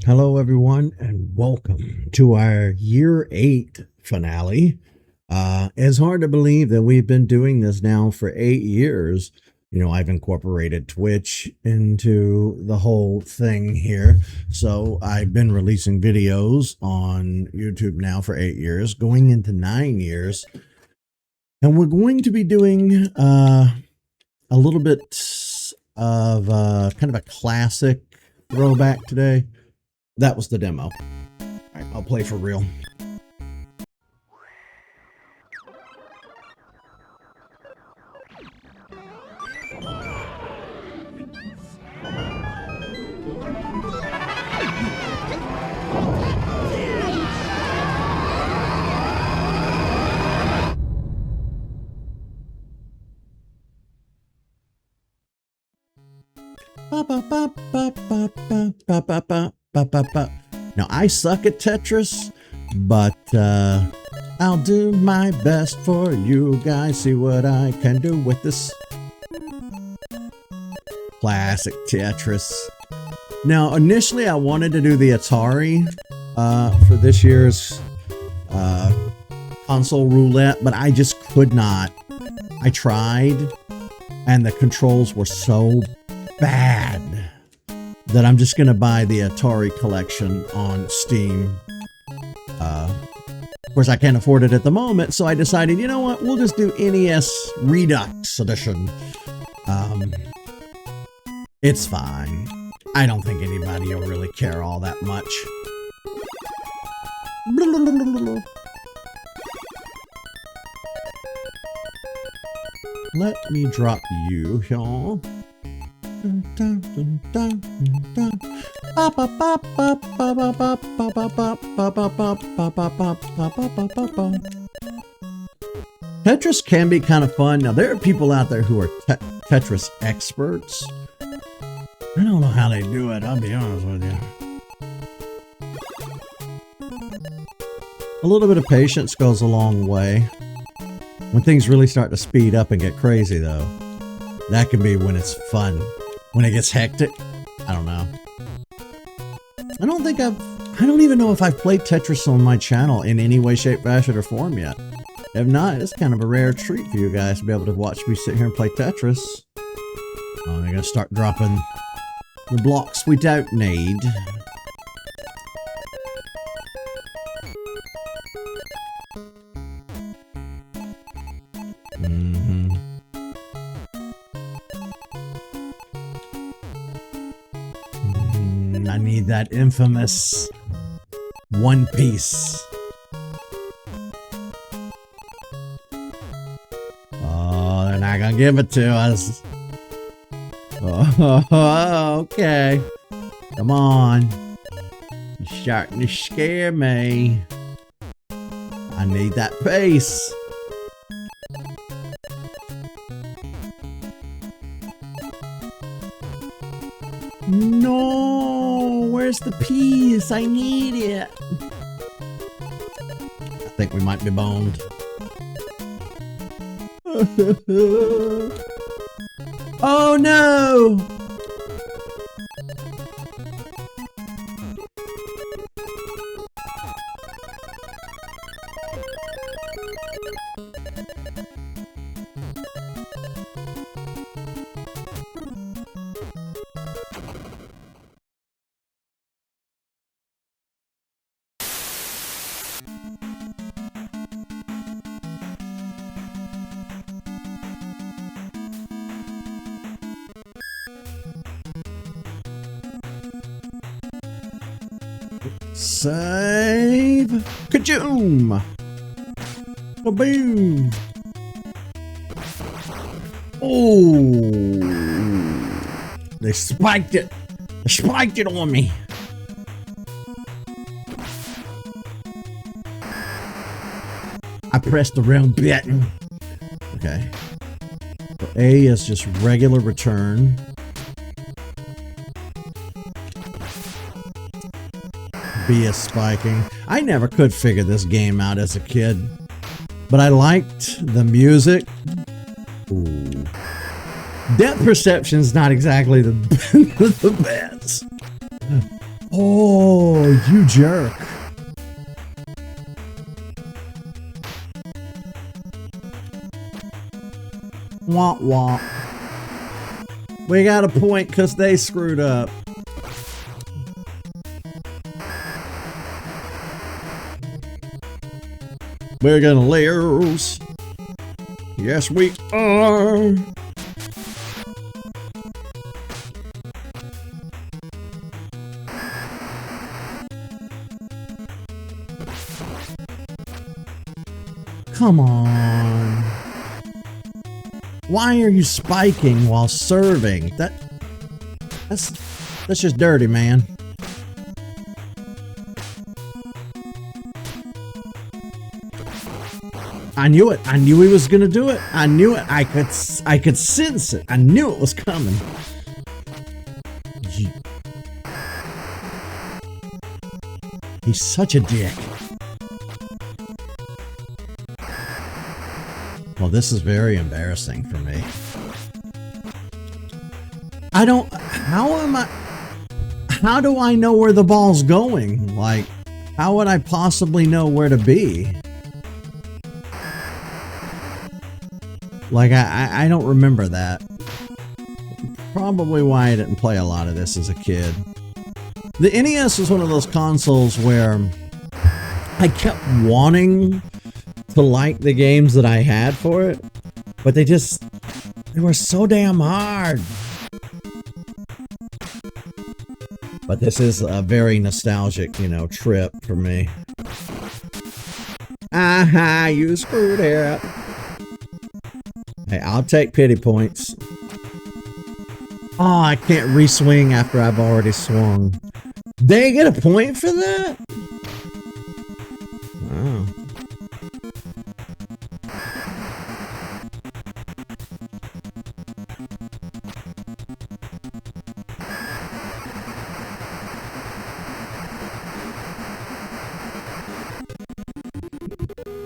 Hello, everyone, and welcome to our Year 8 finale. It's hard to believe that we've been doing this now for 8 years. You know, I've incorporated Twitch into the whole thing here. So I've been releasing videos on YouTube now for 8 years, going into 9 years. And we're going to be doing a little bit of kind of a classic throwback today. That was the demo. All right, I'll play for real. Now, I suck at Tetris, but I'll do my best for you guys. See what I can do with this. Classic Tetris. Now, initially, I wanted to do the Atari for this year's console roulette, but I just could not. I tried, and the controls were so bad that I'm just going to buy the Atari collection on Steam. Of course, I can't afford it at the moment, so I decided, you know what, we'll just do NES Redux Edition. It's fine. I don't think anybody will really care all that much. Let me drop you here. Tetris can be kind of fun. Now, there are people out there who are Tetris experts. I don't know how they do it, I'll be honest with you. A little bit of patience goes a long way. When things really start to speed up and get crazy, though, that can be when it's fun. When it gets hectic, I don't know. I don't even know if I've played Tetris on my channel in any way, shape, fashion, or form yet. If not, it's kind of a rare treat for you guys to be able to watch me sit here and play Tetris. I'm going to start dropping the blocks we don't need. I need that infamous one piece. Oh, they're not gonna give it to us. Oh, okay. Come on. You're starting to scare me. I need that piece. No, where's the piece? I need it. I think we might be boned. Oh no! Save! Kajoom! Kaboom! Oh! They spiked it! They spiked it on me! I pressed the wrong button. Okay. So A is just regular return. B is spiking. I never could figure this game out as a kid, but I liked the music. Ooh. Depth perception's not exactly the best. Oh, you jerk. Wah wah. We got a point because they screwed up. We're gonna lose. Yes, we are. Come on. Why are you spiking while serving? That's just dirty, man. I knew it. I knew he was gonna do it. I knew it. I could sense it. I knew it was coming. He's such a dick. Well, this is very embarrassing for me. How do I know where the ball's going? Like, how would I possibly know where to be? Like, I don't remember that. Probably why I didn't play a lot of this as a kid. The NES was one of those consoles where I kept wanting to like the games that I had for it, but they were so damn hard. But this is a very nostalgic, trip for me. Aha, you screwed it. Hey, I'll take pity points. Oh, I can't re-swing after I've already swung. They get a point for that? Wow.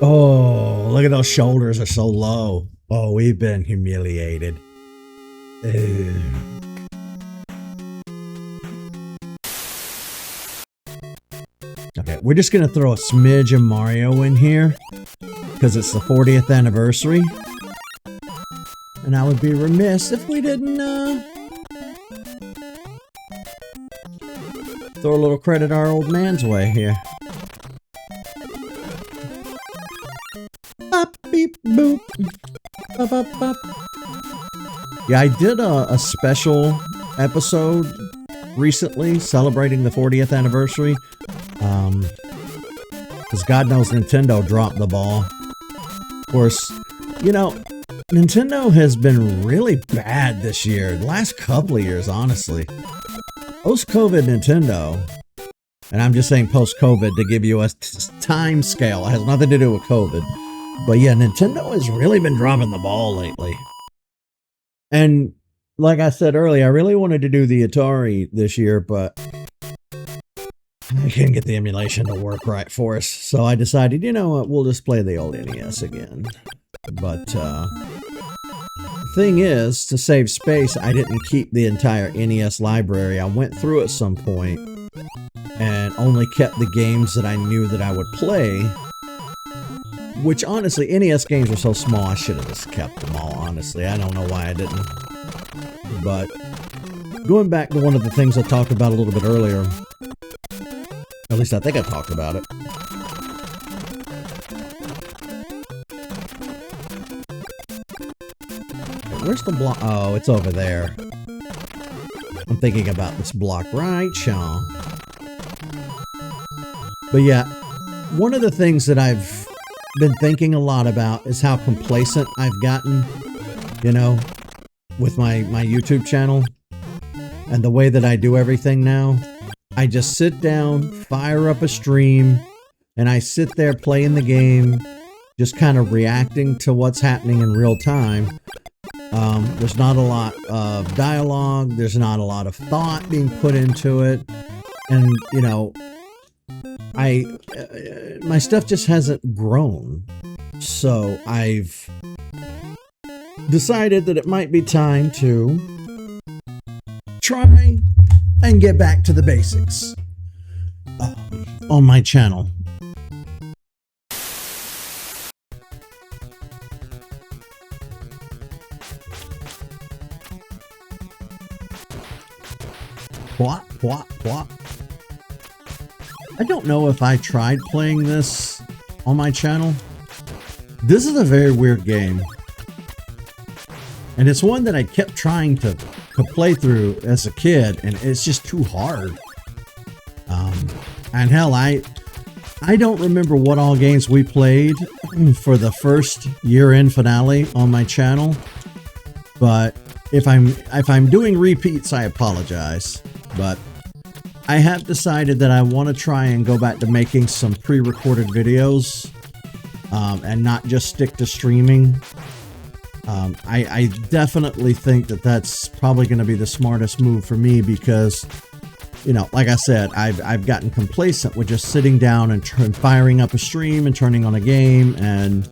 Oh, look at those shoulders are so low. Oh, we've been humiliated. Ew. Okay, we're just gonna throw a smidge of Mario in here because it's the 40th anniversary. And I would be remiss if we didn't throw a little credit our old man's way here. Bop, beep, boop. Bop, bop, bop. Yeah, I did a special episode recently celebrating the 40th anniversary. Because God knows Nintendo dropped the ball. Of course, Nintendo has been really bad this year. The last couple of years, honestly. Post-COVID Nintendo, and I'm just saying post-COVID to give you a time scale. It has nothing to do with COVID. But yeah, Nintendo has really been dropping the ball lately. And like I said earlier, I really wanted to do the Atari this year, but I couldn't get the emulation to work right for us. So I decided, you know what, we'll just play the old NES again. But the thing is, to save space, I didn't keep the entire NES library. I went through at some point and only kept the games that I knew that I would play. Which, honestly, NES games were so small, I should have just kept them all, honestly. I don't know why I didn't. But, going back to one of the things I talked about a little bit earlier, at least I think I talked about it. Where's the block? Oh, it's over there. I'm thinking about this block right, Sean. But yeah, one of the things that I've been thinking a lot about is how complacent I've gotten, with my YouTube channel and the way that I do everything now. I just sit down, fire up a stream, and I sit there playing the game, just kind of reacting to what's happening in real time. There's not a lot of dialogue, there's not a lot of thought being put into it, and, my stuff just hasn't grown. So I've decided that it might be time to try and get back to the basics. on my channel. What? I don't know if I tried playing this on my channel. This is a very weird game. And it's one that I kept trying to play through as a kid, and it's just too hard. And hell, I don't remember what all games we played for the first year-end finale on my channel. But if I'm doing repeats, I apologize. But I have decided that I want to try and go back to making some pre-recorded videos, and not just stick to streaming. I definitely think that that's probably going to be the smartest move for me because, you know, like I said, I've gotten complacent with just sitting down and firing up a stream and turning on a game and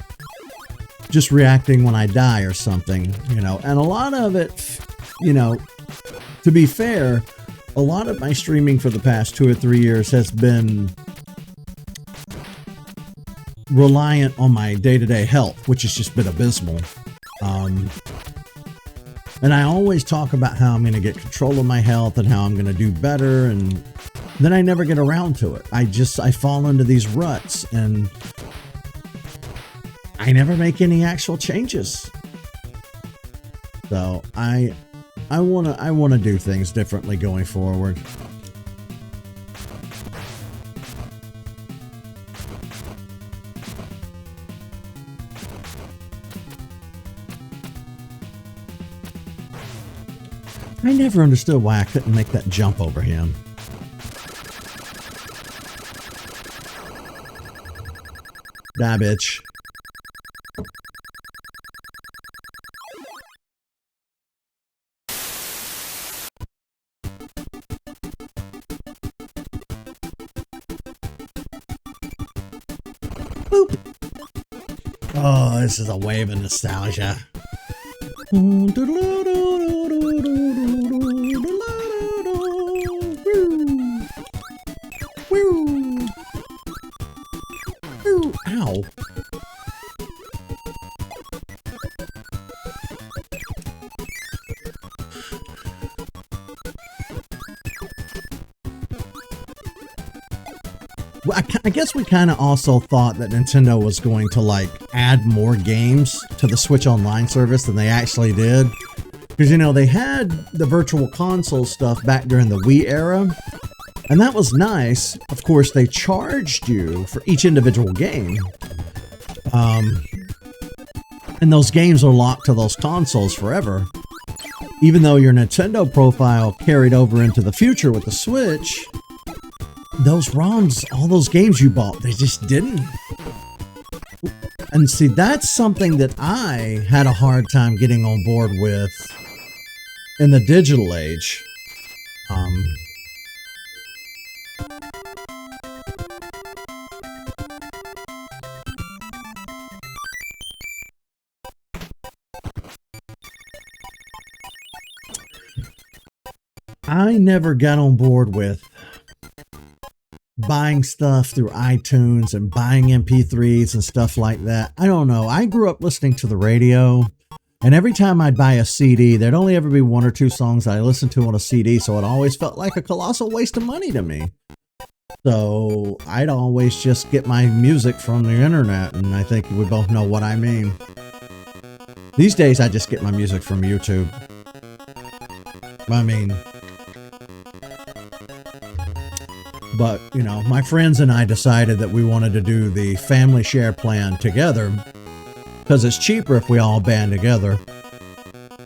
just reacting when I die or something, you know. And a lot of it, you know, to be fair, a lot of my streaming for the past 2 or 3 years has been reliant on my day-to-day health, which has just been abysmal. And I always talk about how I'm going to get control of my health and how I'm going to do better, and then I never get around to it. I fall into these ruts and I never make any actual changes. So I want to do things differently going forward. I never understood why I couldn't make that jump over him. Die, bitch. Boop. Oh, this is a wave of nostalgia. Ow. Well, I guess we kind of also thought that Nintendo was going to like add more games to the Switch Online service than they actually did. Because, you know, they had the virtual console stuff back during the Wii era, and that was nice. Of course, they charged you for each individual game. And those games are locked to those consoles forever. Even though your Nintendo profile carried over into the future with the Switch, those ROMs, all those games you bought, they just didn't. And see, that's something that I had a hard time getting on board with in the digital age. I never got on board with buying stuff through iTunes and buying MP3s and stuff like that. I don't know. I grew up listening to the radio, and every time I'd buy a CD, there'd only ever be 1 or 2 songs that I listened to on a CD, so it always felt like a colossal waste of money to me. So I'd always just get my music from the internet, and I think we both know what I mean. These days, I just get my music from YouTube. I mean, but, you know, my friends and I decided that we wanted to do the family share plan together because it's cheaper if we all band together.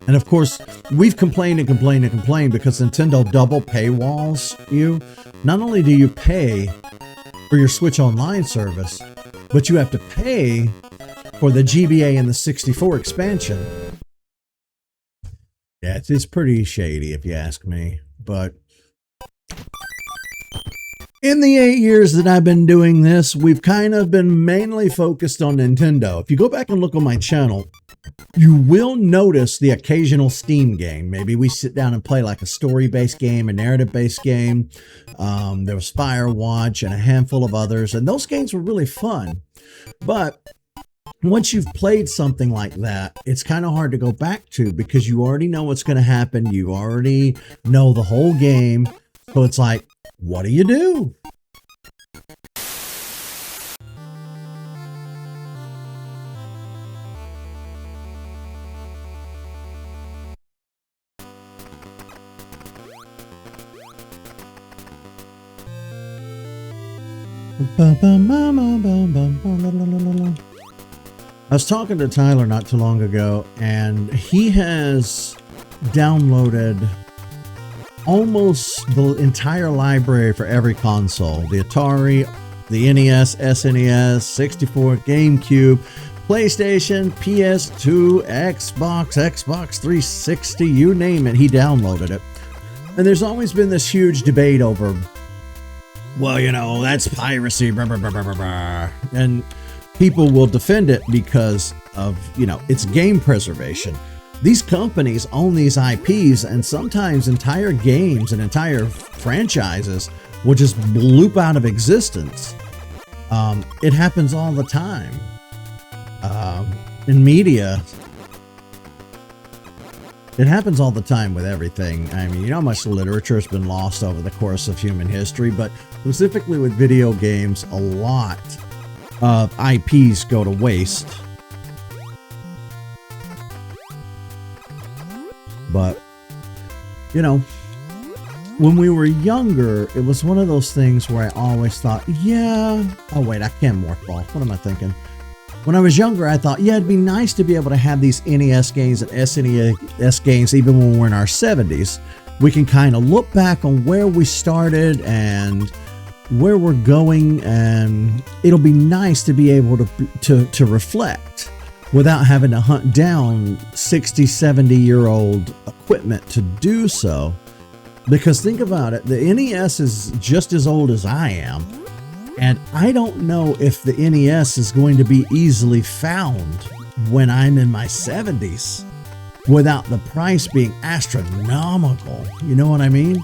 And of course, we've complained and complained and complained because Nintendo double paywalls you. Not only do you pay for your Switch Online service, but you have to pay for the GBA and the 64 expansion. Yeah, it's pretty shady if you ask me, but in the 8 years that I've been doing this, we've kind of been mainly focused on Nintendo. If you go back and look on my channel, You will notice the occasional Steam game. Maybe we sit down and play like a story-based game, a narrative-based game. There was Firewatch and a handful of others, and those games were really fun. But once you've played something like that, it's kind of hard to go back to because you already know what's going to happen. You already know the whole game. So it's like, what do you do? I was talking to Tyler not too long ago, and he has downloaded almost the entire library for every console. The Atari, the NES, SNES, 64, GameCube, PlayStation, PS2, Xbox, Xbox 360, you name it, he downloaded it. And there's always been this huge debate over, well, you know, that's piracy, blah, blah, blah, blah, blah. And people will defend it because of, you know, it's game preservation. These companies own these IPs, and sometimes entire games and entire franchises will just bloop out of existence. It happens all the time. In media, it happens all the time with everything. I mean, you know how much literature has been lost over the course of human history, but specifically with video games, a lot of IPs go to waste. But, you know, when we were younger, it was one of those things where I always thought, yeah, oh wait, I can't mothball. What am I thinking? When I was younger, I thought, yeah, it'd be nice to be able to have these NES games and SNES games even when we're in our 70s. We can kind of look back on where we started and where we're going, and it'll be nice to be able to reflect without having to hunt down 60, 70-year-old equipment to do so. Because think about it, the NES is just as old as I am, and I don't know if the NES is going to be easily found when I'm in my 70s without the price being astronomical. You know what I mean?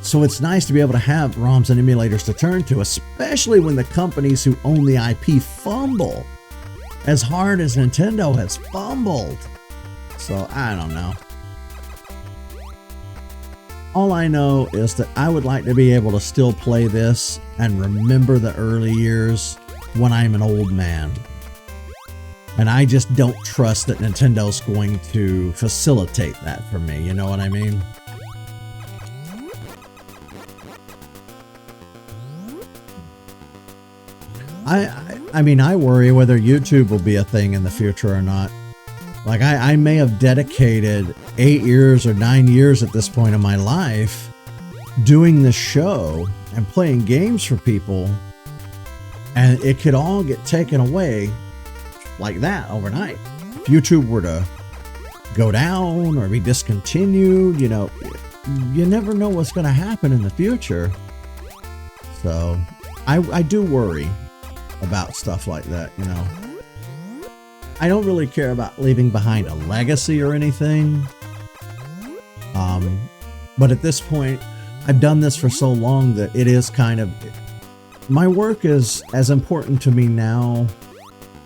So it's nice to be able to have ROMs and emulators to turn to, especially when the companies who own the IP fumble as hard as Nintendo has fumbled. So I don't know. All I know is that I would like to be able to still play this and remember the early years when I'm an old man. And I just don't trust that Nintendo's going to facilitate that for me. You know what I mean? I mean, I worry whether YouTube will be a thing in the future or not. Like, I may have dedicated 8 years or 9 years at this point in my life doing this show and playing games for people, and it could all get taken away like that overnight. If YouTube were to go down or be discontinued, you know, you never know what's going to happen in the future. So I do worry about stuff like that, you know. I don't really care about leaving behind a legacy or anything. But at this point, I've done this for so long that it is kind of, my work is as important to me now,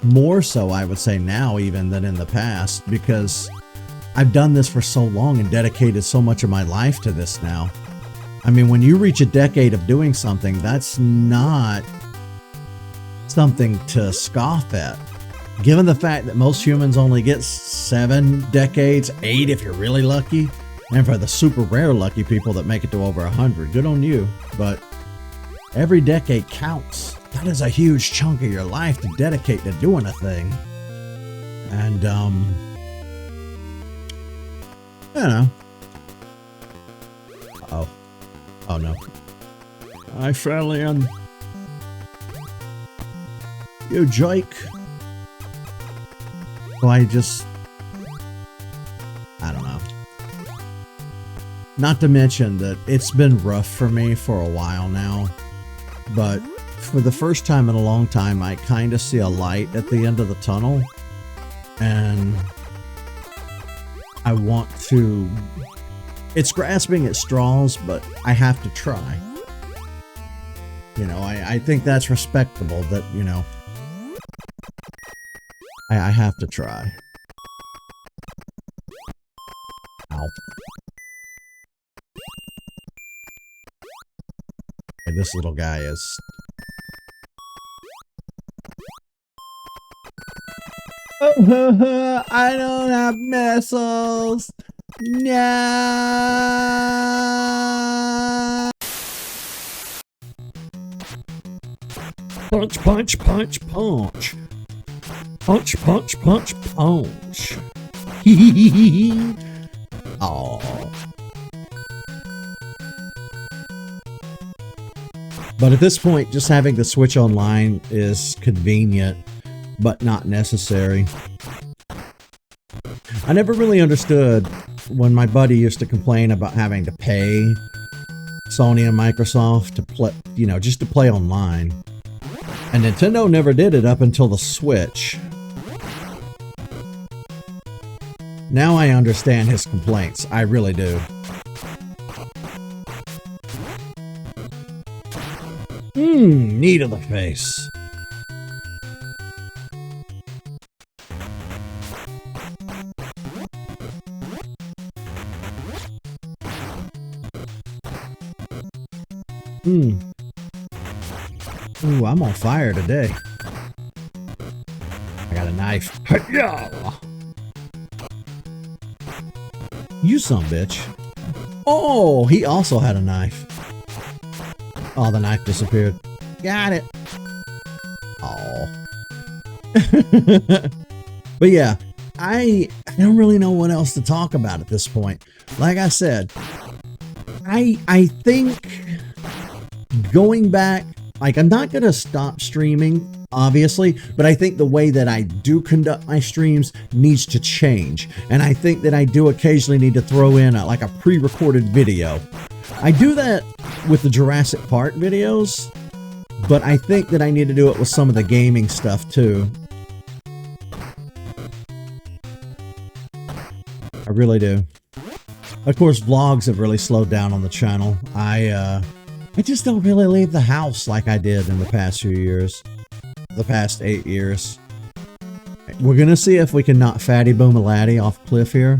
more so I would say now even than in the past, because I've done this for so long and dedicated so much of my life to this now. I mean, when you reach a decade of doing something, that's not something to scoff at. Given the fact that most humans only get 7 decades, 8 if you're really lucky, and for the super rare lucky people that make it to over 100, good on you. But every decade counts. That is a huge chunk of your life to dedicate to doing a thing. And, you know. Uh-oh. Oh, no. I fell in. You Jake. So I don't know. Not to mention that it's been rough for me for a while now, but for the first time in a long time, I kind of see a light at the end of the tunnel, and I want to... It's grasping at straws, but I have to try. You know, I think that's respectable that, you know, I have to try. Ow. Okay, this little guy is... I don't have missiles! No! Punch, punch, punch, punch. Punch, punch, punch, punch. Aww. But at this point, just having the Switch online is convenient, but not necessary. I never really understood when my buddy used to complain about having to pay Sony and Microsoft to play, you know, just to play online. And Nintendo never did it up until the Switch. Now I understand his complaints. I really do. Knee to the face. Ooh, I'm on fire today. I got a knife. You son of a bitch. Oh, he also had a knife. Oh, the knife disappeared. Got it. Oh. But yeah, I don't really know what else to talk about at this point. Like I said, I think going back, like, I'm not going to stop streaming, obviously, but I think the way that I do conduct my streams needs to change. And I think that I do occasionally need to throw in like a pre-recorded video. I do that with the Jurassic Park videos, but I think that I need to do it with some of the gaming stuff too. I really do. Of course, vlogs have really slowed down on the channel. I just don't really leave the house like I did in the past few years. The past 8 years. We're gonna see if we can knock Fatty Boomalatti off cliff here,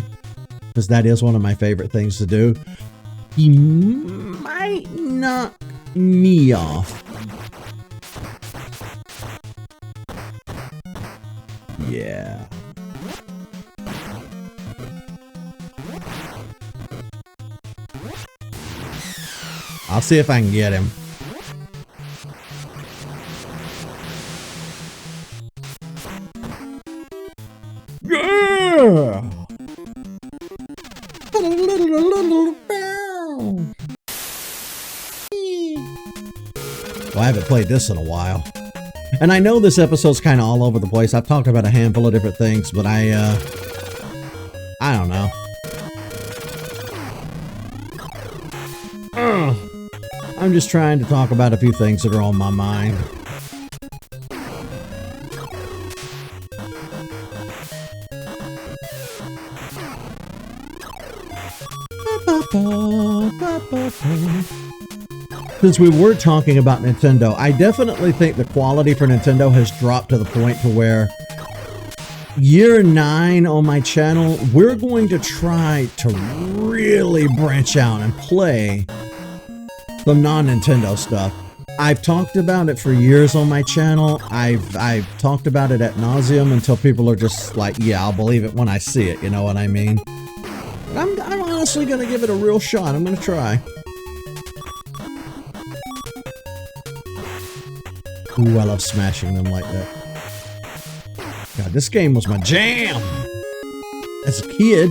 because that is one of my favorite things to do. He might knock me off. Yeah. I'll see if I can get him. Yeah! Well, I haven't played this in a while. And I know this episode's kind of all over the place. I've talked about a handful of different things, but I don't know. I'm just trying to talk about a few things that are on my mind. Since we were talking about Nintendo, I definitely think the quality for Nintendo has dropped to the point to where year 9 on my channel, we're going to try to really branch out and play some non-Nintendo stuff. I've talked about it for years on my channel. I've talked about it ad nauseum until people are just like, yeah, I'll believe it when I see it, you know what I mean? But I'm honestly gonna give it a real shot. I'm gonna try. Ooh, I love smashing them like that. God, this game was my jam as a kid.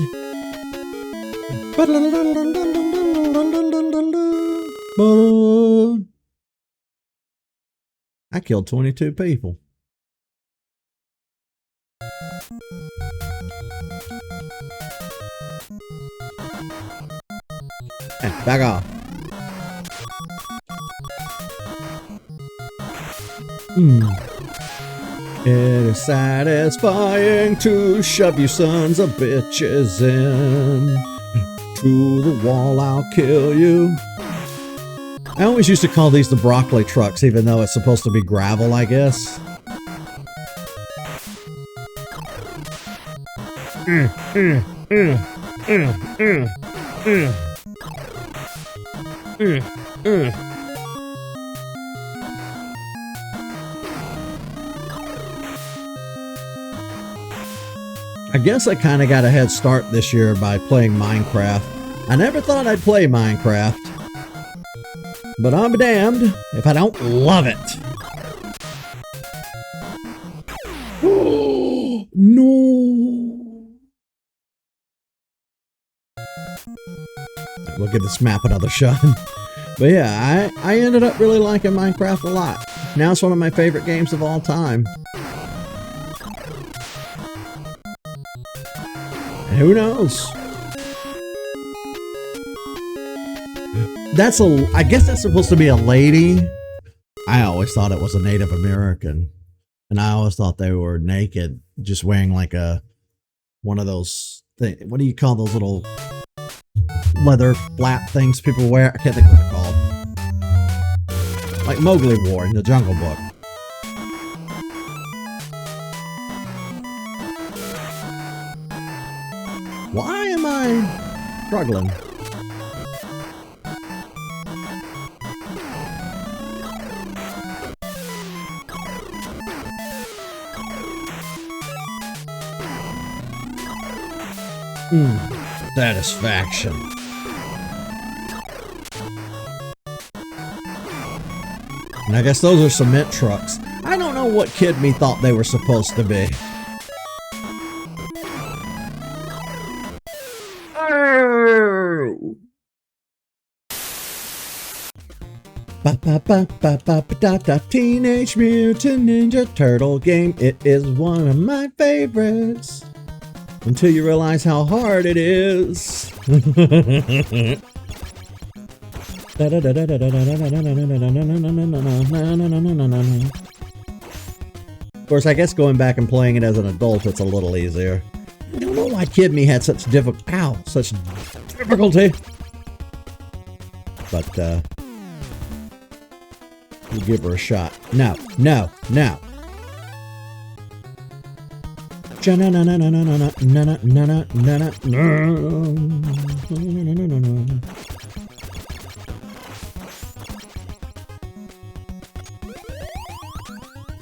I killed 22 people. Hey, back off. It is satisfying to shove you sons of bitches in. To the wall, I'll kill you. I always used to call these the broccoli trucks, even though it's supposed to be gravel, I guess. I guess I kind of got a head start this year by playing Minecraft. I never thought I'd play Minecraft, but I'm damned if I don't love it. Oh, no. We'll give this map another shot. But yeah, I ended up really liking Minecraft a lot. Now it's one of my favorite games of all time. And who knows? I guess that's supposed to be a lady. I always thought it was a Native American. And I always thought they were naked, just wearing like one of those things. What do you call those little leather flap things people wear? I can't think of what they're called. Like Mowgli wore in the Jungle Book. Why am I struggling? Satisfaction. And I guess those are cement trucks. I don't know what kid me thought they were supposed to be. Teenage Mutant Ninja Turtle game. It is one of my favorites. Until you realize how hard it is. Of course, I guess going back and playing it as an adult, it's a little easier. I don't know why Kid Me had such difficulty. But, we'll give her a shot. No.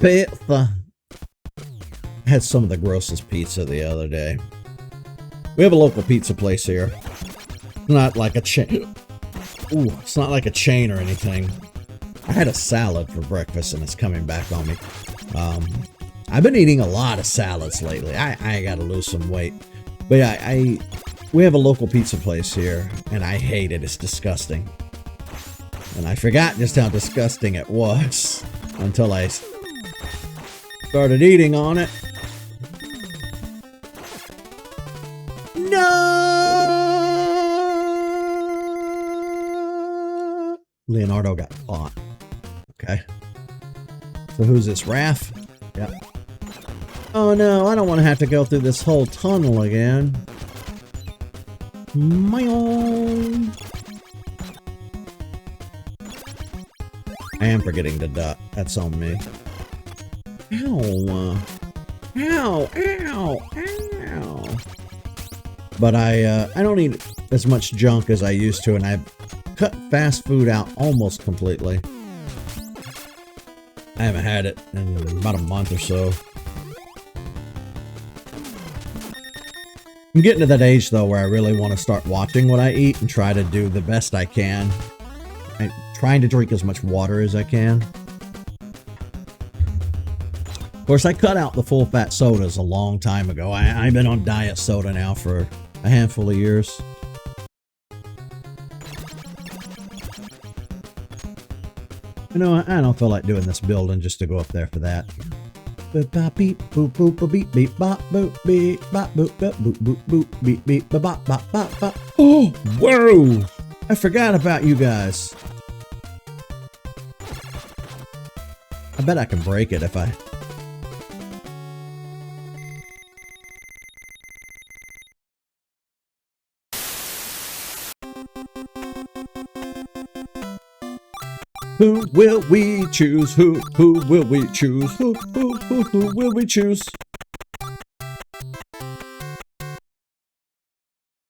Pizza. I had some of the grossest pizza the other day. We have a local pizza place here. Not like a chain. Ooh, it's not like a chain or anything. I had a salad for breakfast and it's coming back on me. I've been eating a lot of salads lately. I gotta lose some weight. But yeah, we have a local pizza place here and I hate it. It's disgusting. And I forgot just how disgusting it was until I started eating on it. No! Leonardo got caught. Okay. So who's this? Raph? Yep. Oh no, I don't want to have to go through this whole tunnel again. I am forgetting to duck. That's on me. Ow. Ow. Ow. Ow. But I don't eat as much junk as I used to, and I've cut fast food out almost completely. I haven't had it in about a month or so. I'm getting to that age, though, where I really want to start watching what I eat and try to do the best I can. I'm trying to drink as much water as I can. Of course, I cut out the full-fat sodas a long time ago. I've been on diet soda now for a handful of years. You know, I don't feel like doing this building just to go up there for that. Beep beep boop boop beep beep bop boop beep bop boop boop boop boop beep beep bop bop bop bop. Oh, whoa! I forgot about you guys. I bet I can break it if I Who will we choose? Who will we choose? Who will we choose?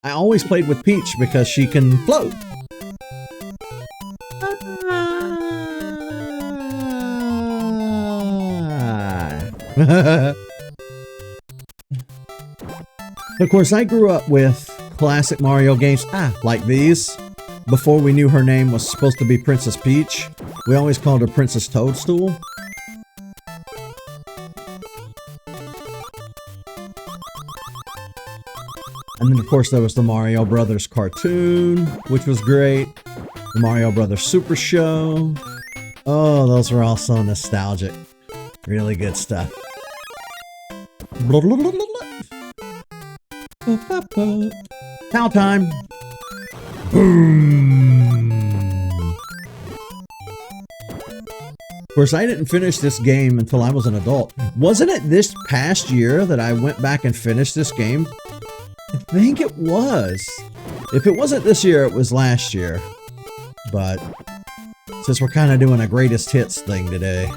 I always played with Peach because she can float. Of course, I grew up with classic Mario games like these. Before we knew her name was supposed to be Princess Peach, we always called her Princess Toadstool. And then, of course, there was the Mario Brothers cartoon, which was great. The Mario Brothers Super Show. Oh, those were all so nostalgic. Really good stuff. Cow time. Boom. Of course, I didn't finish this game until I was an adult. Wasn't it this past year that I went back and finished this game? I think it was. If it wasn't this year, it was last year. But since we're kind of doing a greatest hits thing today.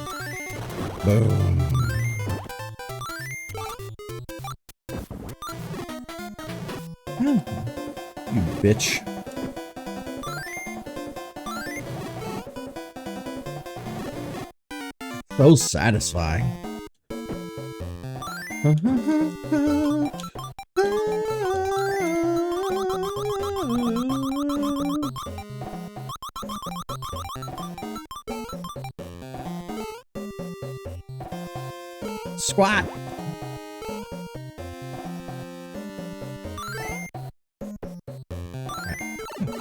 Boom. Oh, you bitch. So satisfying. Squat.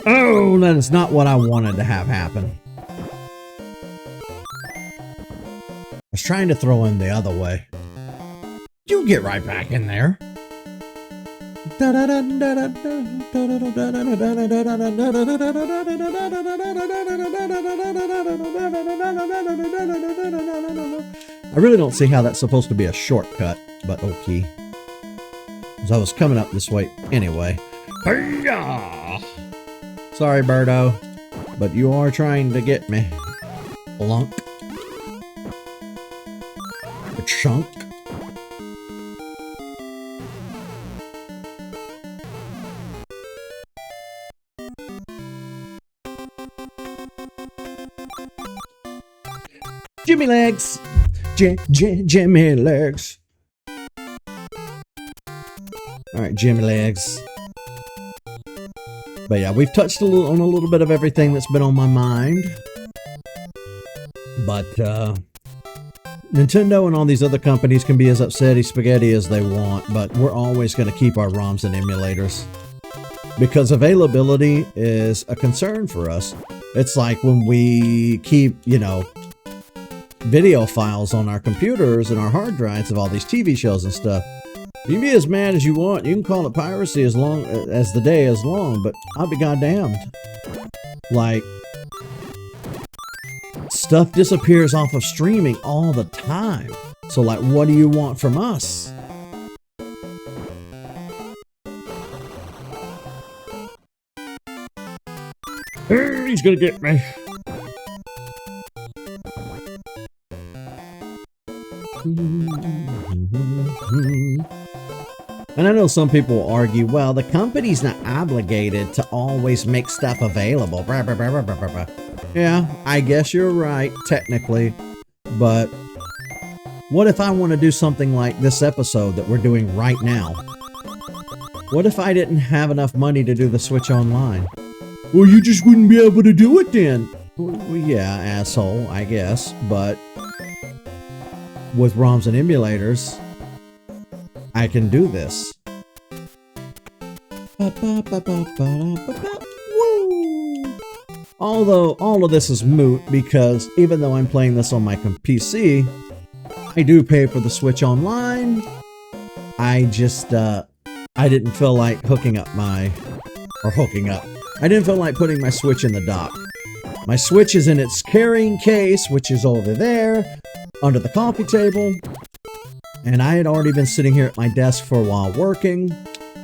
Oh, that is not what I wanted to have happen. I was trying to throw him the other way. You get right back in there. I really don't see how that's supposed to be a shortcut, but okay. As I was coming up this way anyway. Sorry, Birdo, but you are trying to get me. Blunk. A chunk. Jimmy legs. Jimmy legs. Alright, Jimmy legs. But yeah, we've touched on a little bit of everything that's been on my mind. But Nintendo and all these other companies can be as upsetty spaghetti as they want, but we're always going to keep our ROMs and emulators. Because availability is a concern for us. It's like when we keep, you know, video files on our computers and our hard drives of all these TV shows and stuff. You can be as mad as you want. You can call it piracy as long as the day is long, but I'll be goddamned. Like, stuff disappears off of streaming all the time. So, like, what do you want from us? He's gonna get me. And I know some people will argue, well, the company's not obligated to always make stuff available. Blah, blah, blah, blah, blah, blah. Yeah, I guess you're right, technically. But what if I want to do something like this episode that we're doing right now? What if I didn't have enough money to do the Switch Online? Well, you just wouldn't be able to do it then. Well, yeah, asshole, I guess. But with ROMs and emulators, I can do this. Woo! Although all of this is moot because even though I'm playing this on my PC, I do pay for the Switch Online. I just, I didn't feel like I didn't feel like putting my Switch in the dock. My Switch is in its carrying case, which is over there, under the coffee table. And I had already been sitting here at my desk for a while working.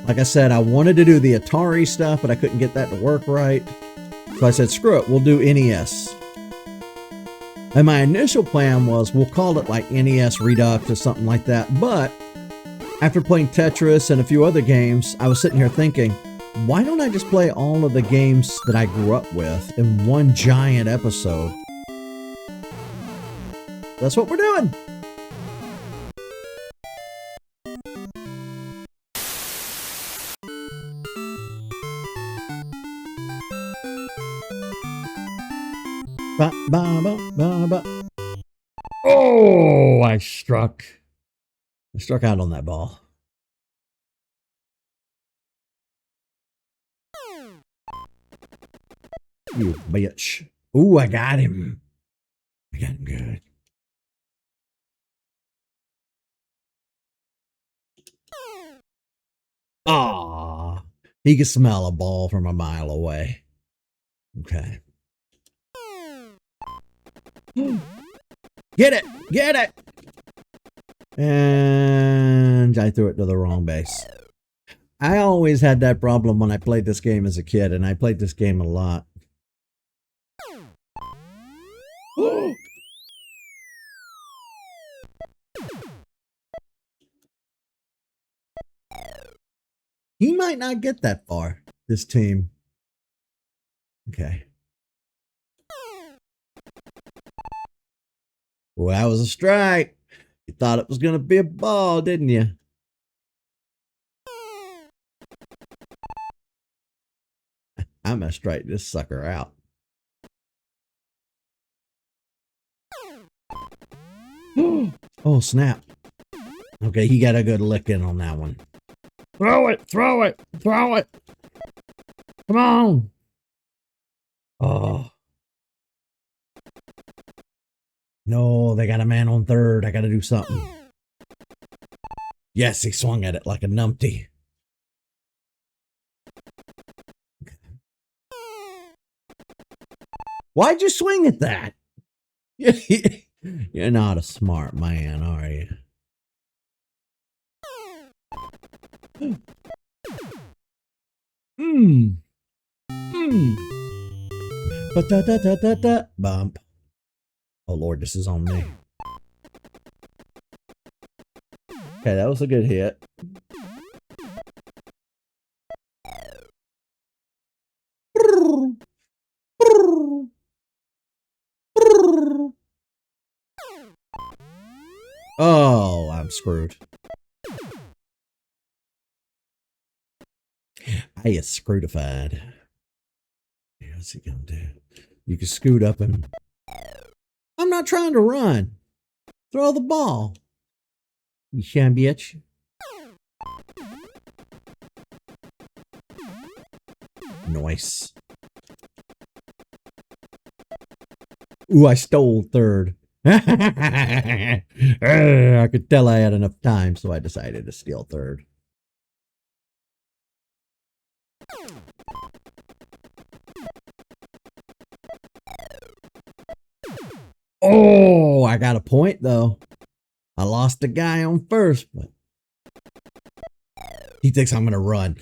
Like I said, I wanted to do the Atari stuff, but I couldn't get that to work right. So I said, screw it, we'll do NES. And my initial plan was we'll call it like NES Redux or something like that. But after playing Tetris and a few other games, I was sitting here thinking, why don't I just play all of the games that I grew up with in one giant episode? That's what we're doing. Ba, ba, ba, ba, ba. Oh, I struck out on that ball. You bitch. Ooh, I got him. I got him good. Ah, he can smell a ball from a mile away. Okay. Get it! Get it! And I threw it to the wrong base. I always had that problem when I played this game as a kid, and I played this game a lot. He might not get that far, this team. Okay. Well, that was a strike. You thought it was going to be a ball, didn't you? I'm going to strike this sucker out. Oh, snap. Okay, he got a good lick in on that one. Throw it, throw it, throw it. Come on. Oh. No, they got a man on third. I got to do something. Yes, he swung at it like a numpty. Why'd you swing at that? You're not a smart man, are you? Ba-da-da-da-da-da. Bump. Oh, Lord, this is on me. Okay, that was a good hit. Oh, I'm screwed. I is screwdified. What's he gonna do? You can scoot up and... I'm not trying to run. Throw the ball. You sham bitch. Nice. Ooh, I stole third. I could tell I had enough time, so I decided to steal third. Oh, I got a point, though. I lost the guy on first, but he thinks I'm going to run.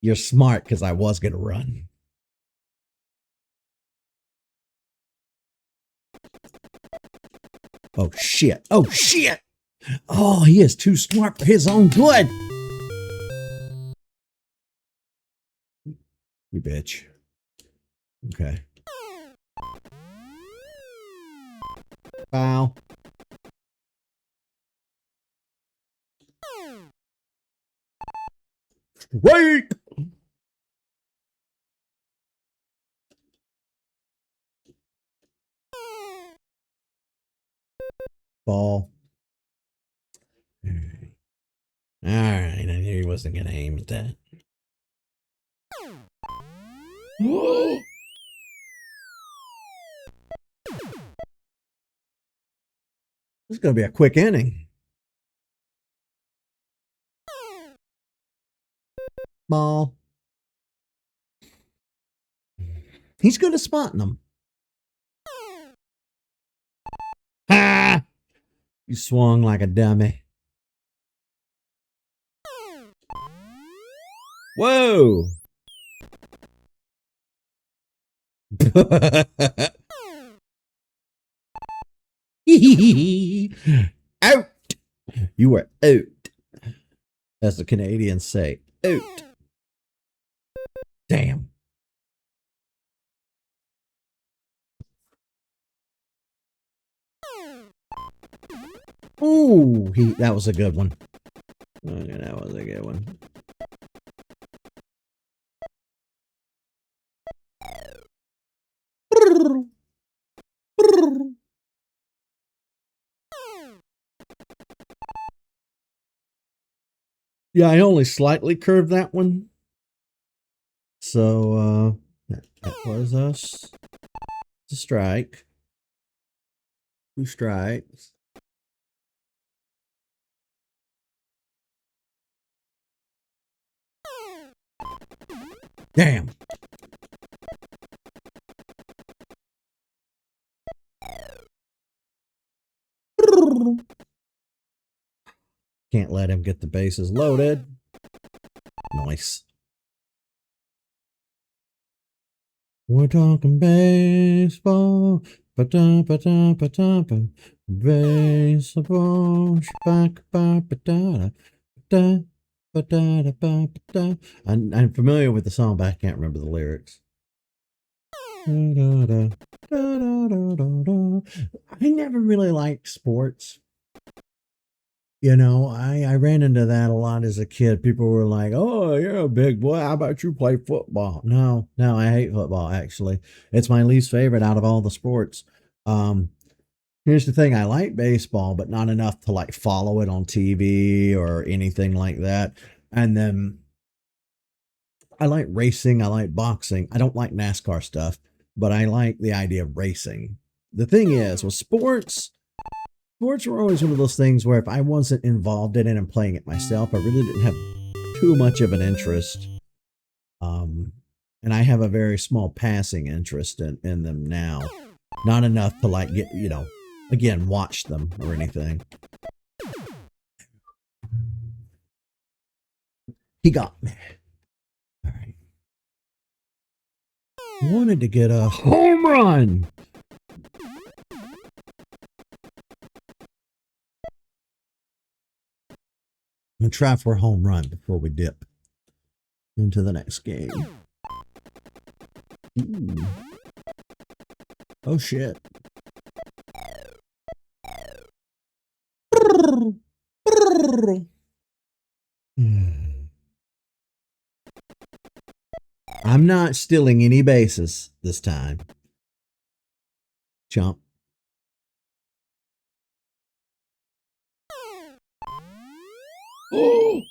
You're smart, because I was going to run. Oh, shit. Oh, shit. Oh, he is too smart for his own good. You bitch. Okay. Foul. Wait! Ball. All right, I knew he wasn't going to aim at that. This is going to be a quick inning. Ball. He's good at spotting them. Ha! You swung like a dummy. Whoa! Out. You are out. As the Canadians say, out. Damn. Ooh, that was a good one. Okay, that was a good one. Yeah, I only slightly curved that one. So, that was us. It's a strike. 2 strikes. Damn. Can't let him get the bases loaded. Nice. We're talking baseball. Baseball. I'm familiar with the song, but I can't remember the lyrics. I never really liked sports. You know, I ran into that a lot as a kid. People were like, "Oh, you're a big boy. How about you play football?" No, I hate football, actually. It's my least favorite out of all the sports. Here's the thing. I like baseball, but not enough to like follow it on TV or anything like that. And then I like racing. I like boxing. I don't like NASCAR stuff, but I like the idea of racing. The thing is, with sports were always one of those things where if I wasn't involved in it and playing it myself, I really didn't have too much of an interest. And I have a very small passing interest in them now. Not enough to like get, you know, again, watch them or anything. He got me. All right. Wanted to get a home run. And try for a home run before we dip into the next game. Ooh. Oh shit. I'm not stealing any bases this time. Jump. Oh!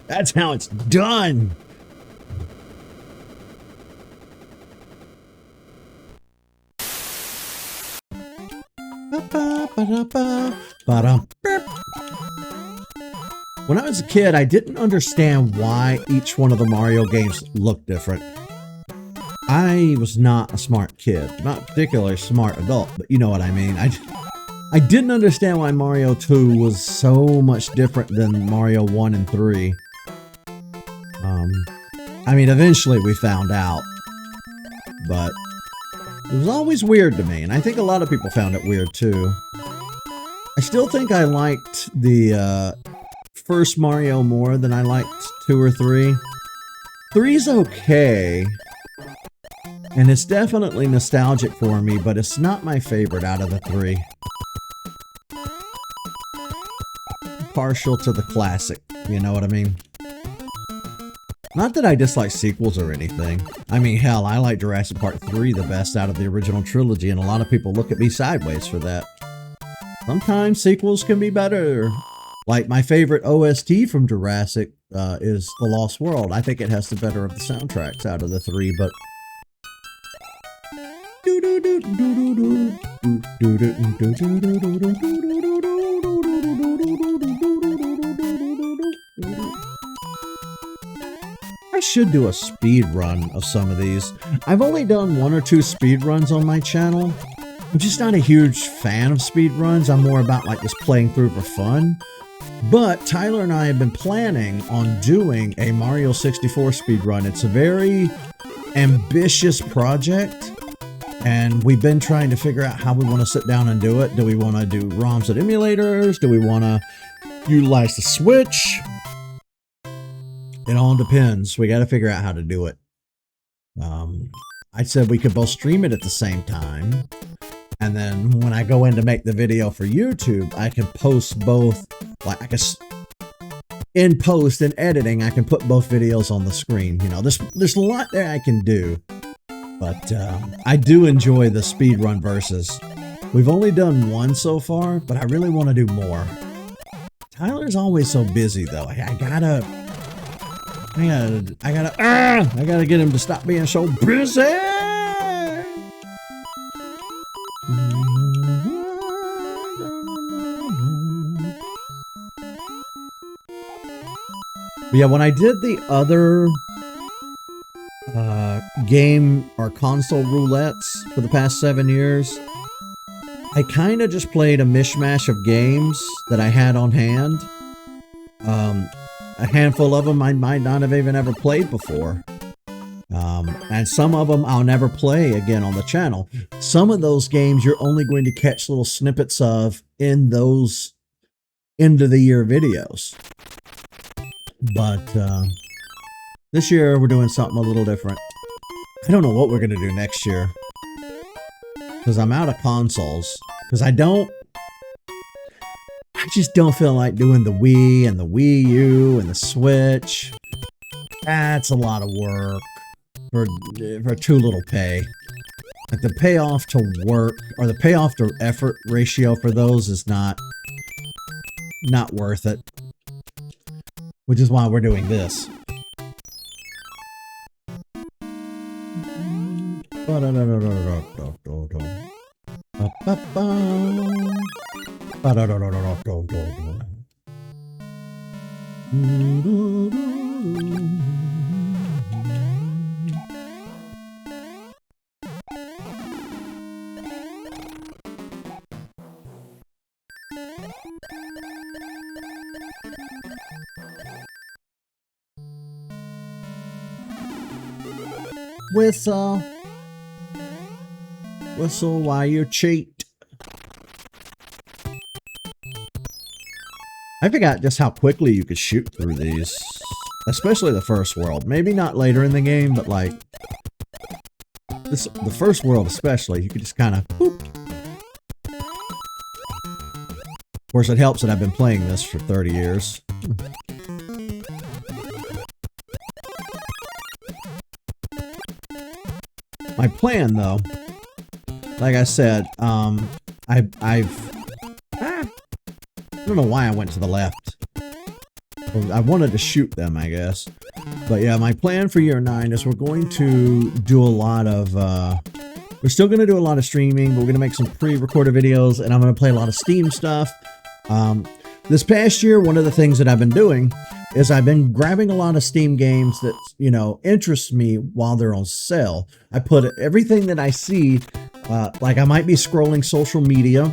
That's how it's done. When I was a kid, I didn't understand why each one of the Mario games looked different. I was not a smart kid, not particularly smart adult, but you know what I mean. I didn't understand why Mario 2 was so much different than Mario 1 and 3. I mean, eventually we found out, but it was always weird to me, and I think a lot of people found it weird too. I still think I liked the first Mario more than I liked 2 or 3. 3's okay, and it's definitely nostalgic for me, but it's not my favorite out of the 3. Partial to the classic, you know what I mean? Not that I dislike sequels or anything. I mean, hell, I like Jurassic Park 3 the best out of the original trilogy, and a lot of people look at me sideways for that. Sometimes sequels can be better. Like, my favorite OST from Jurassic is The Lost World. I think it has the better of the soundtracks out of the 3, but... I should do a speed run of some of these. I've only done 1 or 2 speed runs on my channel. I'm just not a huge fan of speed runs. I'm more about like just playing through for fun. But Tyler and I have been planning on doing a Mario 64 speedrun. It's a very ambitious project, and we've been trying to figure out how we want to sit down and do it. Do we want to do ROMs and emulators? Do we want to utilize the Switch? It all depends. We got to figure out how to do it. I said we could both stream it at the same time, and then when I go in to make the video for YouTube, I can post both. Like I can, in post and editing, I can put both videos on the screen. You know, there's a lot there I can do, but I do enjoy the speedrun versus. We've only done one so far, but I really want to do more. Tyler's always so busy though. I gotta get him to stop being so busy. But yeah, when I did the other game or console roulettes for the past 7 years, I kind of just played a mishmash of games that I had on hand. A handful of them I might not have even ever played before. And some of them I'll never play again on the channel. Some of those games you're only going to catch little snippets of in those end of the year videos. But this year we're doing something a little different. I don't know what we're going to do next year, because I'm out of consoles. Because I just don't feel like doing the Wii and the Wii U and the Switch. That's a lot of work for too little pay. Like the payoff to work or the payoff to effort ratio for those is not worth it. Which is why we're doing this. Whistle. Whistle while you cheat. I forgot just how quickly you could shoot through these. Especially the first world. Maybe not later in the game, but like the first world especially, you could just kind of boop. Of course, it helps that I've been playing this for 30 years. My plan, though, like I said, I don't know why I went to the left. I wanted to shoot them, I guess. But yeah, my plan for year 9 is we're going to do a lot of, we're still going to do a lot of streaming, but we're going to make some pre-recorded videos, and I'm going to play a lot of Steam stuff. This past year, one of the things that I've been doing is I've been grabbing a lot of Steam games that, you know, interest me while they're on sale. I put everything that I see, like I might be scrolling social media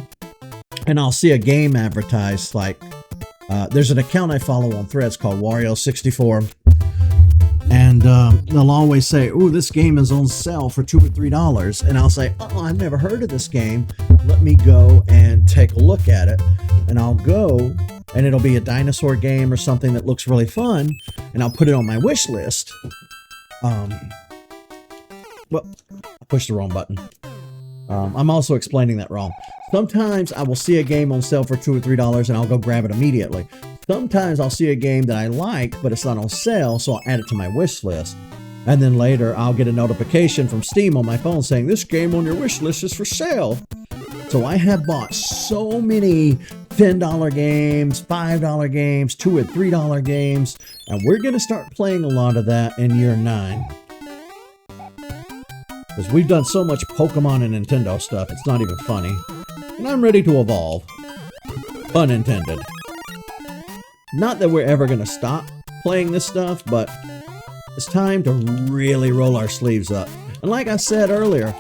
and I'll see a game advertised. Like there's an account I follow on Threads called Wario64, and they'll always say, "Oh, this game is on sale for $2 or $3," and I'll say, "Oh, I've never heard of this game. Let me go and take a look at it." And I'll go, and it'll be a dinosaur game or something that looks really fun, and I'll put it on my wish list. Well, I pushed the wrong button. I'm also explaining that wrong. Sometimes I will see a game on sale for $2 or $3 and I'll go grab it immediately. Sometimes I'll see a game that I like, but it's not on sale, so I'll add it to my wish list. And then later I'll get a notification from Steam on my phone saying, "This game on your wish list is for sale." So I have bought so many $10 games, $5 games, $2 or $3 games, and we're going to start playing a lot of that in year 9. Because we've done so much Pokemon and Nintendo stuff, it's not even funny. And I'm ready to evolve. Pun intended. Not that we're ever going to stop playing this stuff, but it's time to really roll our sleeves up. And like I said earlier,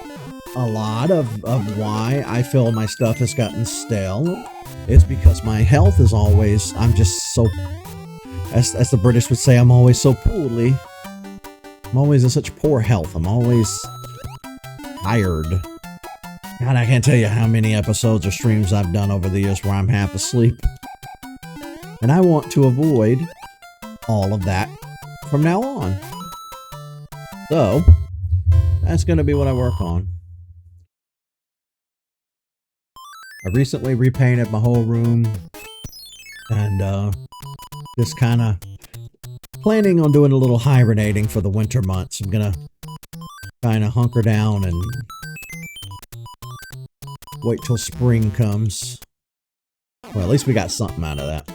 a lot of why I feel my stuff has gotten stale is because my health is always, I'm just so, as the British would say, I'm always so poorly. I'm always in such poor health. I'm always tired. God, I can't tell you how many episodes or streams I've done over the years where I'm half asleep. And I want to avoid all of that from now on. So, that's going to be what I work on. I recently repainted my whole room. And just kind of planning on doing a little hibernating for the winter months. I'm going to kind of hunker down and wait till spring comes. Well, at least we got something out of that.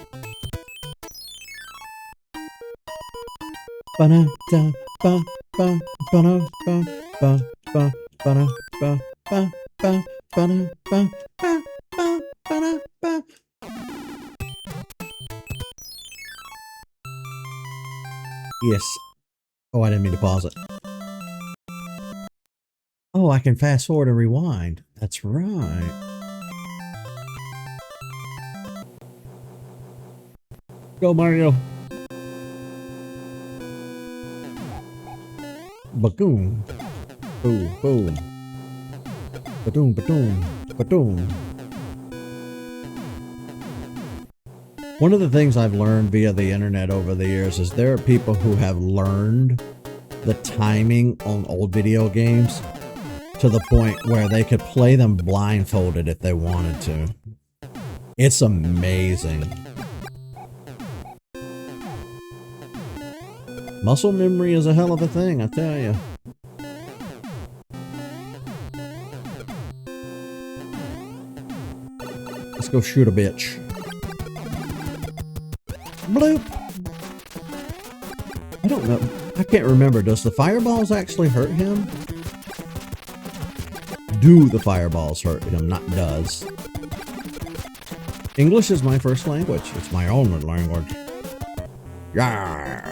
Yes. Oh, I didn't mean to pause it. Oh, I can fast forward and rewind. That's right. Go, Mario. Ba-boom. Boom, boom. Ba-doom, ba-doom, ba-doom. One of the things I've learned via the internet over the years is there are people who have learned the timing on old video games to the point where they could play them blindfolded if they wanted to. It's amazing. Muscle memory is a hell of a thing, I tell you. Let's go shoot a bitch. Bloop! I don't know. I can't remember. Does the fireballs actually hurt him? Do the fireballs hurt him? Not does. English is my first language. It's my only language. Yeah.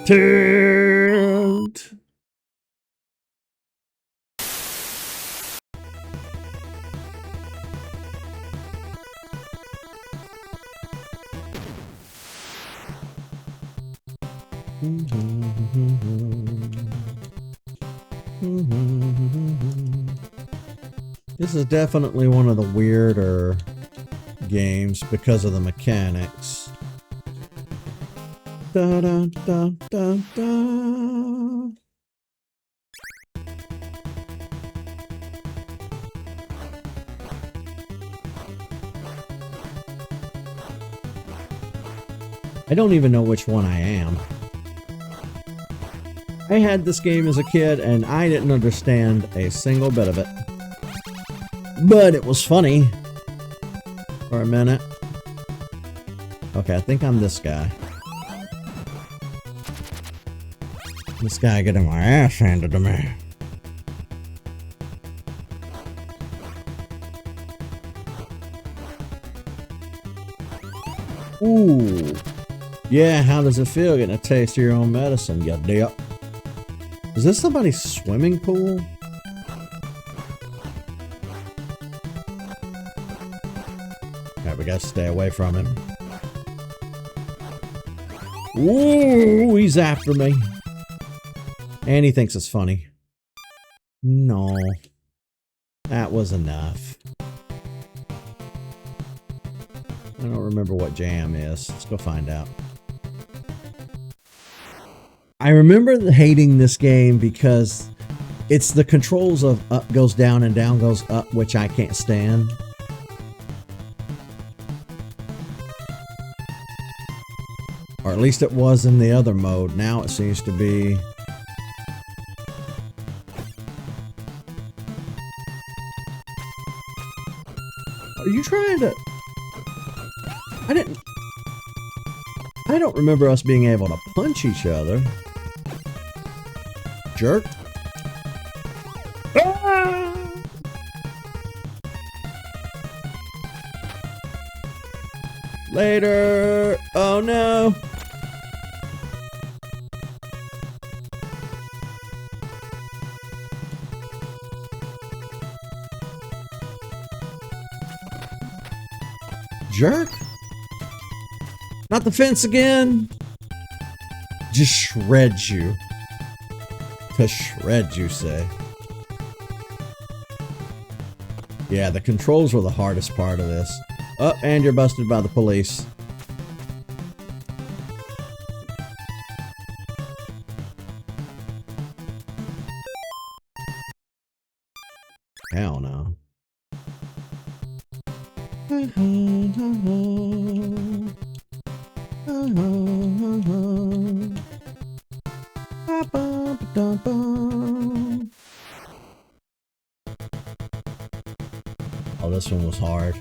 Tilt. This is definitely one of the weirder games because of the mechanics. Da, da, da, da, da. I don't even know which one I am. I had this game as a kid and I didn't understand a single bit of it. But it was funny for a minute. Okay, I think I'm this guy. This guy getting my ass handed to me. Ooh. Yeah, how does it feel getting a taste of your own medicine, you dip? Is this somebody's swimming pool? Alright, we gotta stay away from him. Ooh, he's after me. And he thinks it's funny. No. That was enough. I don't remember what jam is. Let's go find out. I remember hating this game because it's the controls of up goes down and down goes up, which I can't stand. Or at least it was in the other mode. Now it seems to be... Are you trying to... I don't remember us being able to punch each other. Jerk. Ah! Later. Oh no. Jerk. Not the fence again. Just shreds you. To shred, you say. Yeah, the controls were the hardest part of this. Oh, and you're busted by the police. Hell no. Oh, this one was hard.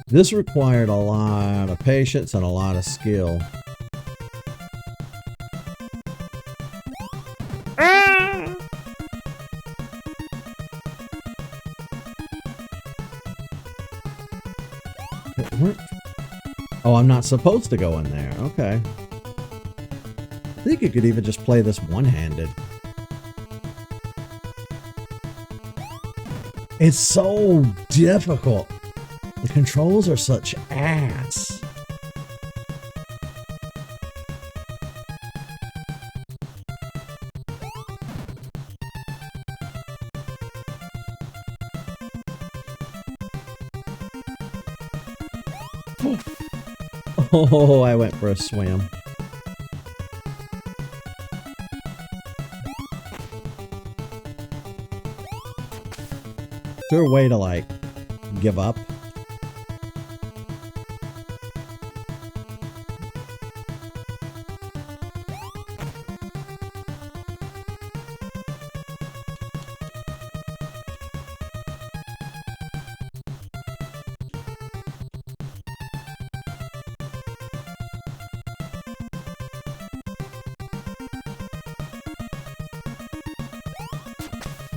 This required a lot of patience and a lot of skill. Oh, I'm not supposed to go in there. Okay. I think you could even just play this one-handed. It's so difficult. The controls are such ass. Oh, I went for a swim. Is there a way to, like, give up?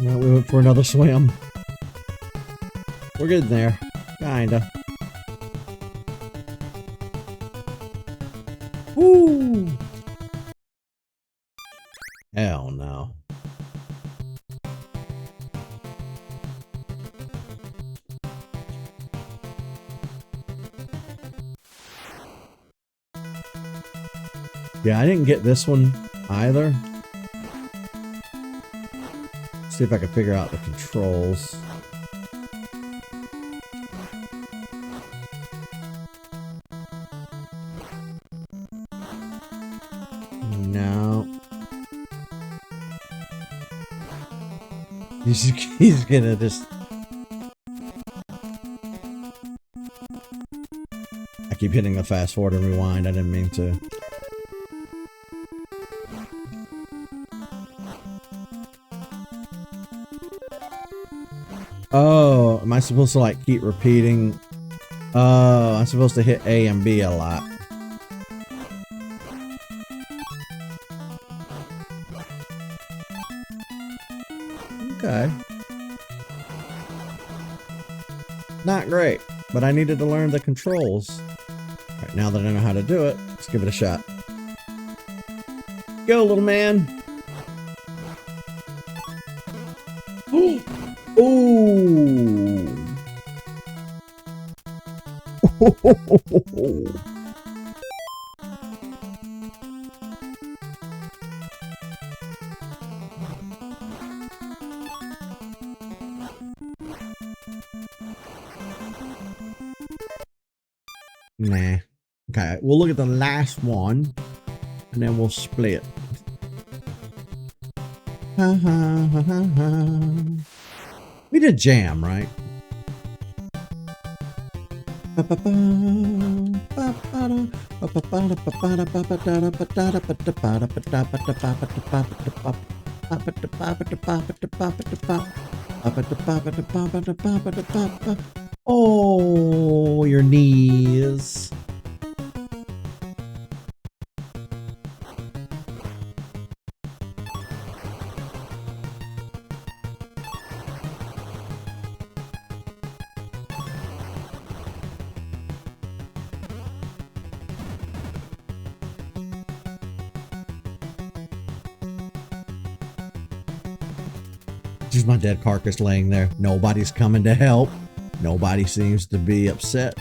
No, we went for another swim. We're getting there. Kinda. Woo! Hell no. Yeah, I didn't get this one either. See if I can figure out the controls. No. He's gonna just... I keep hitting the fast forward and rewind. I didn't mean to. Oh, am I supposed to like keep repeating? Oh, I'm supposed to hit A and B a lot. Okay. Not great, but I needed to learn the controls. Alright, now that I know how to do it, let's give it a shot. Go, little man! Ooh! Nah. Okay, we'll look at the last one, and then we'll split. We did jam, right? Oh, your knees. Just my dead carcass laying there. Nobody's coming to help. Nobody seems to be upset.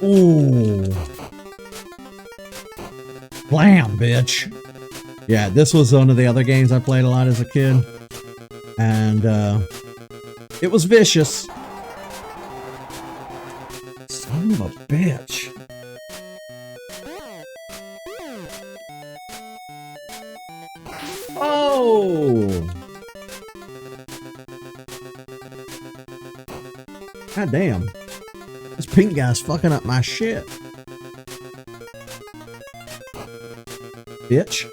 Ooh. Blam, bitch. Yeah, this was one of the other games I played a lot as a kid. And it was vicious. Son of a bitch. Oh! God damn. This pink guy's fucking up my shit. Bitch.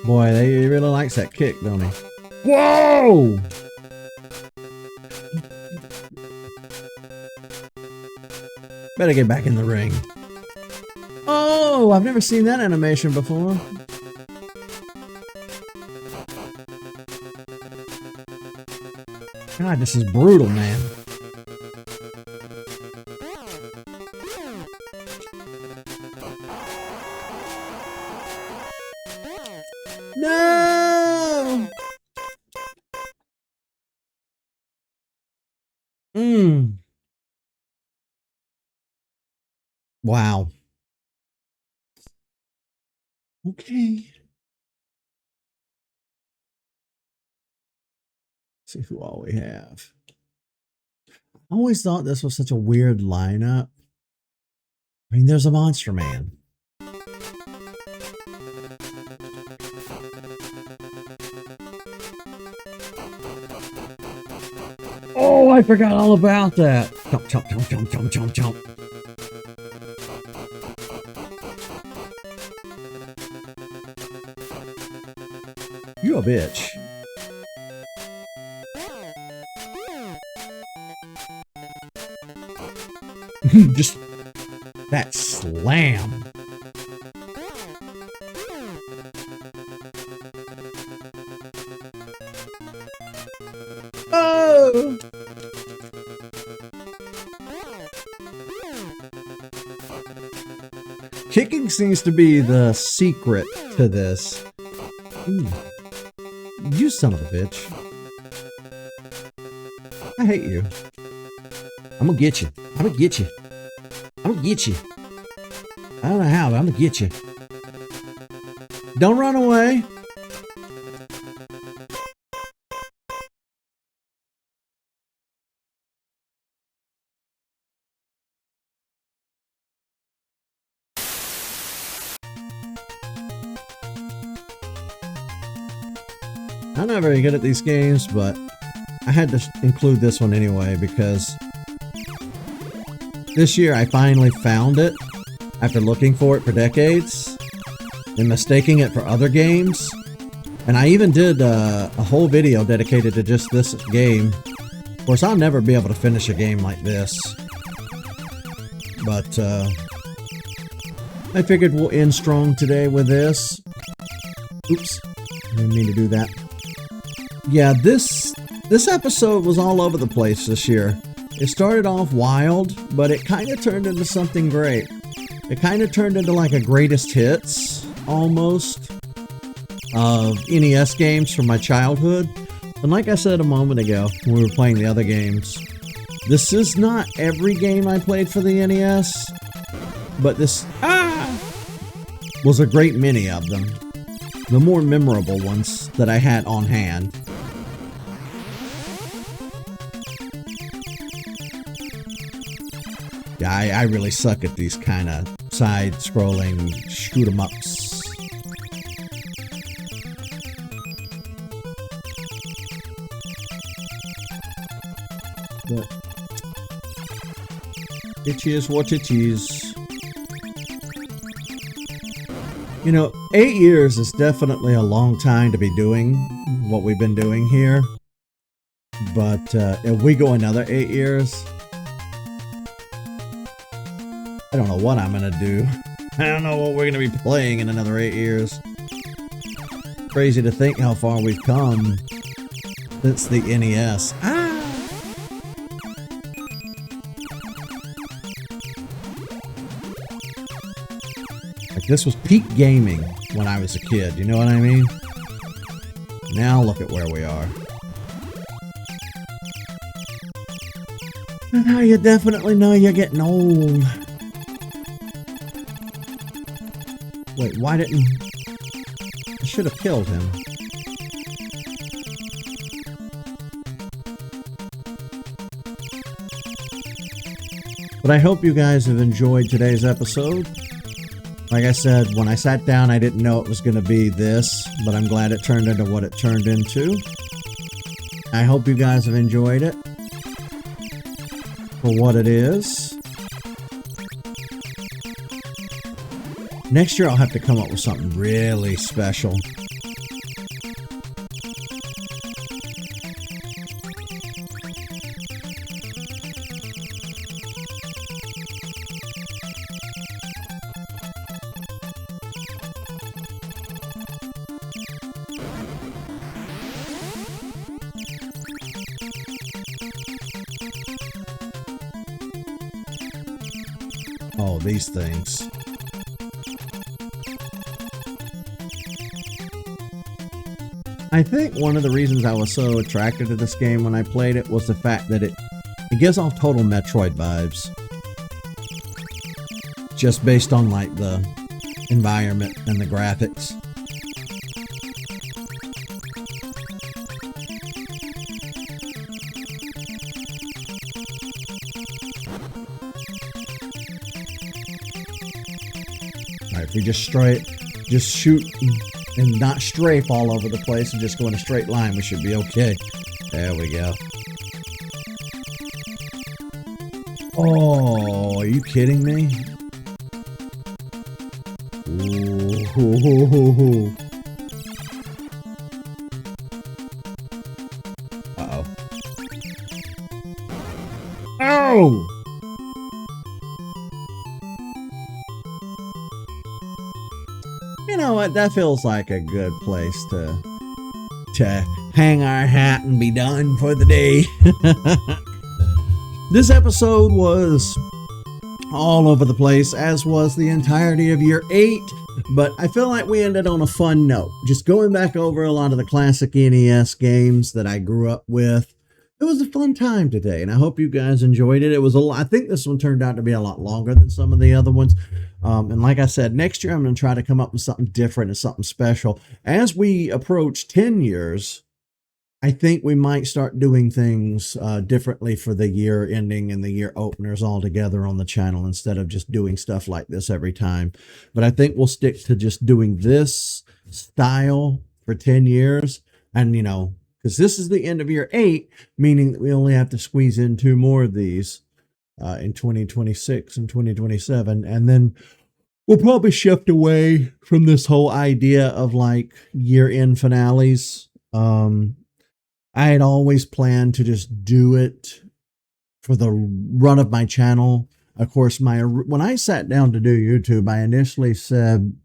Boy, he really likes that kick, don't he? Whoa! Better get back in the ring. Oh, I've never seen that animation before. God, this is brutal, man. No! Wow. Okay. See who all we have. I always thought this was such a weird lineup. I mean, there's a Monster Man. Oh, I forgot all about that. Jump, jump, jump, jump, jump, jump, jump. You a bitch. Just that slam. Oh! Kicking seems to be the secret to this. Ooh. You son of a bitch. I hate you. I'm gonna get you. I'm gonna get you. I'm gonna get you. I don't know how, but I'm gonna get you. Don't run away. I'm not very good at these games, but I had to include this one anyway because this year I finally found it after looking for it for decades and mistaking it for other games. And I even did a whole video dedicated to just this game. Of course, I'll never be able to finish a game like this. But I figured we'll end strong today with this. Oops, I didn't mean to do that. Yeah, this episode was all over the place this year. It started off wild, but it kind of turned into something great. It kind of turned into like a greatest hits, almost, of NES games from my childhood. And like I said a moment ago, when we were playing the other games, this is not every game I played for the NES, but this was a great many of them. The more memorable ones that I had on hand. Yeah, I really suck at these kind of side-scrolling shoot-em-ups. But it is what it is. You know, 8 years is definitely a long time to be doing what we've been doing here. But if we go another 8 years, I don't know what I'm going to do. I don't know what we're going to be playing in another 8 years. Crazy to think how far we've come since the NES. Like, this was peak gaming when I was a kid, you know what I mean? Now look at where we are. And now you definitely know you're getting old. Wait, why didn't... I should have killed him. But I hope you guys have enjoyed today's episode. Like I said, when I sat down, I didn't know it was going to be this, but I'm glad it turned into what it turned into. I hope you guys have enjoyed it for what it is. Next year, I'll have to come up with something really special. Oh, these things. I think one of the reasons I was so attracted to this game when I played it was the fact that it gives off total Metroid vibes. Just based on like the environment and the graphics. Alright, if we just shoot and not strafe all over the place and just go in a straight line, we should be okay. There we go. Oh, are you kidding me? Ooh. Uh-oh. Oh! You know what? That feels like a good place to hang our hat and be done for the day. This episode was all over the place, as was the entirety of year 8. But I feel like we ended on a fun note. Just going back over a lot of the classic NES games that I grew up with. It was a fun time today, and I hope you guys enjoyed it. It was I think this one turned out to be a lot longer than some of the other ones. And like I said, next year I'm going to try to come up with something different and something special. As we approach 10 years, I think we might start doing things differently for the year ending and the year openers all together on the channel instead of just doing stuff like this every time. But I think we'll stick to just doing this style for 10 years. And, you know, because this is the end of year 8, meaning that we only have to squeeze in 2 more of these in 2026 and 2027. And then we'll probably shift away from this whole idea of like year-end finales. I had always planned to just do it for the run of my channel. Of course, when I sat down to do YouTube, I initially said,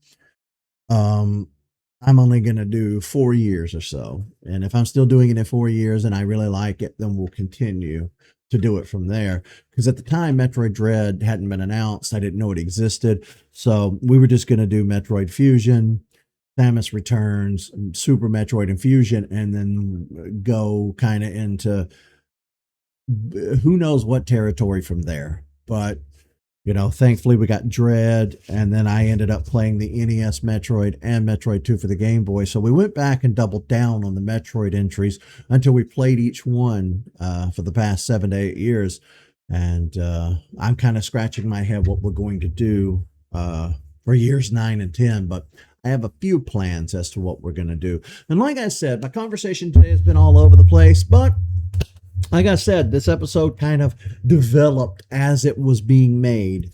I'm only going to do 4 years or so. And if I'm still doing it in 4 years and I really like it, then we'll continue to do it from there. Because at the time, Metroid Dread hadn't been announced. I didn't know it existed. So we were just going to do Metroid Fusion, Samus Returns, Super Metroid and Fusion, and then go kind of into who knows what territory from there. But, you know, thankfully we got Dread, and then I ended up playing the NES Metroid and Metroid 2 for the Game Boy. So we went back and doubled down on the Metroid entries until we played each one for the past 7 to 8 years. And I'm kind of scratching my head what we're going to do for years 9 and 10, but I have a few plans as to what we're going to do. And like I said, my conversation today has been all over the place, but like I said, this episode kind of developed as it was being made.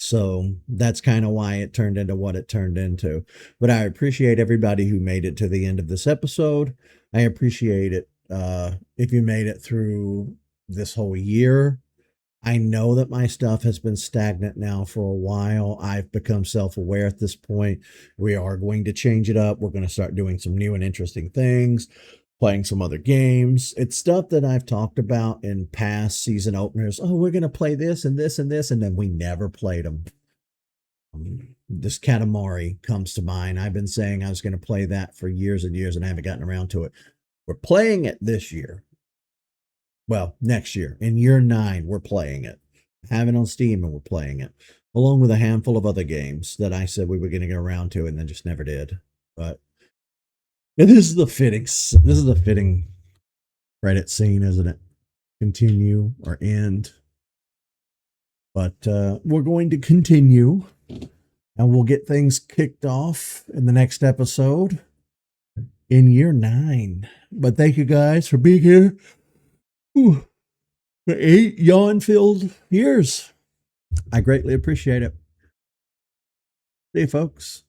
So that's kind of why it turned into what it turned into. But I appreciate everybody who made it to the end of this episode. I appreciate it if you made it through this whole year. I know that my stuff has been stagnant now for a while. I've become self aware at this point. We are going to change it up. We're going to start doing some new and interesting things, playing some other games. It's stuff that I've talked about in past season openers. Oh, we're going to play this and this and this. And then we never played them. This Katamari comes to mind. I've been saying I was going to play that for years and years, and I haven't gotten around to it. We're playing it this year. Well, next year. In year 9, we're playing it. Have it on Steam and we're playing it. Along with a handful of other games that I said we were going to get around to and then just never did. But this is the fitting credit scene, isn't it? Continue or end. But we're going to continue, and we'll get things kicked off in the next episode in year 9. But thank you guys for being here. For 8 yawn-filled years. I greatly appreciate it. See you, folks.